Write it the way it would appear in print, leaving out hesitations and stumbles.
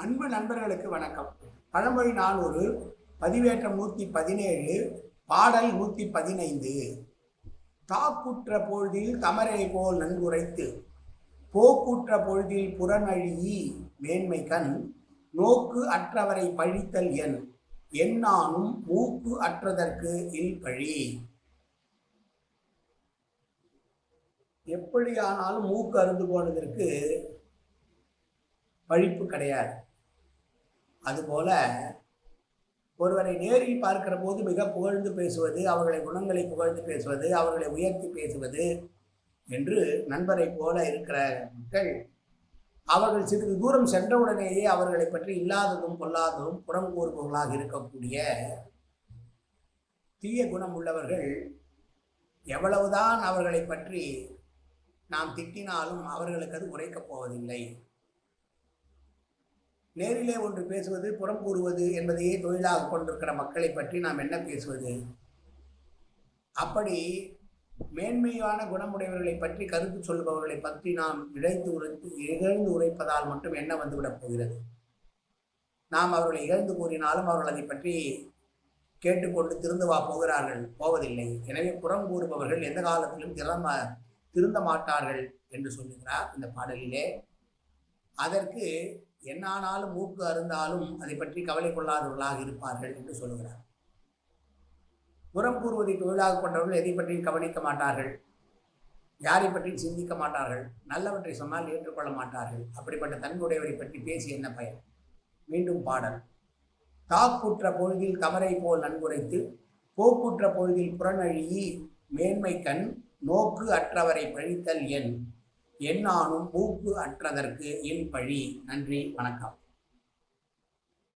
அன்பு நண்பர்களுக்கு வணக்கம். பழமொழி 400, பதிவேற்றம் 117, பாடல் 115. தாக்குற்ற பொழுதில் தமரை போல் நன்குரைத்து, போக்குற்ற பொழுதில் புறநழி மேன்மை கண், நோக்கு அற்றவரை பழித்தல் என்னானும் மூக்கு அற்றதற்கு இல்பழி. எப்படியானாலும் மூக்கு அருந்து போனதற்கு பழிப்பு கிடையாது. அதுபோல ஒருவரை நேரில் பார்க்கிற போது மிக புகழ்ந்து பேசுவது, அவர்களை குணங்களை புகழ்ந்து பேசுவது, அவர்களை உயர்த்தி பேசுவது என்று நண்பரை போல இருக்கிற மக்கள் அவர்கள் சிறிது தூரம் சென்றவுடனேயே அவர்களை பற்றி இல்லாததும் பொல்லாததும் புறம் கூறுபவர்களாக இருக்கக்கூடிய தீய குணம் உள்ளவர்கள் எவ்வளவுதான் அவர்களை பற்றி நாம் திட்டினாலும் அவர்களுக்கு அது உரைக்கப் போவதில்லை. நேரிலே ஒன்று பேசுவது, புறம் கூறுவது என்பதையே தொழிலாக கொண்டிருக்கிற மக்களை பற்றி நாம் என்ன பேசுவது? அப்படி மேன்மையான குணமுடையவர்களை பற்றி கருத்து சொல்பவர்களை பற்றி நாம் இகழ்ந்து உரைப்பதால் மட்டும் என்ன வந்துவிடப் போகிறது? நாம் அவர்களை இகழ்ந்து கூறினாலும் அவர்கள் அதை பற்றி கேட்டுக்கொண்டு திருந்துவா போவதில்லை. எனவே புறம் கூறுபவர்கள் எந்த காலத்திலும் திருந்த மாட்டார்கள் என்று சொல்லுகிறார் இந்த பாடலிலே. அதற்கு என்னானாலும் மூக்கு அருந்தாலும் அதை பற்றி கவலை கொள்ளாதவர்களாக இருப்பார்கள் என்று சொல்லுகிறார். புறம் கூறுவதை தொழிலாக கொண்டவர்கள் எதை பற்றியும் கவனிக்க மாட்டார்கள், யாரை பற்றியும் சிந்திக்க மாட்டார்கள், நல்லவற்றை சொன்னால் ஏற்றுக்கொள்ள மாட்டார்கள். அப்படிப்பட்ட தன்மையுடையவரை பற்றி பேசி என்ன பயன்? மீண்டும் பாடல். தாக்குற்ற பொழுதில் தமரை போல் நன்குரைத்து, போக்குற்ற பொழுதில் புறநழி மேன்மை கண், நோக்கு அற்றவரை பழித்தல் என்னானும் மூக்கு அற்றதற்கு இல்பழி. நன்றி, வணக்கம்.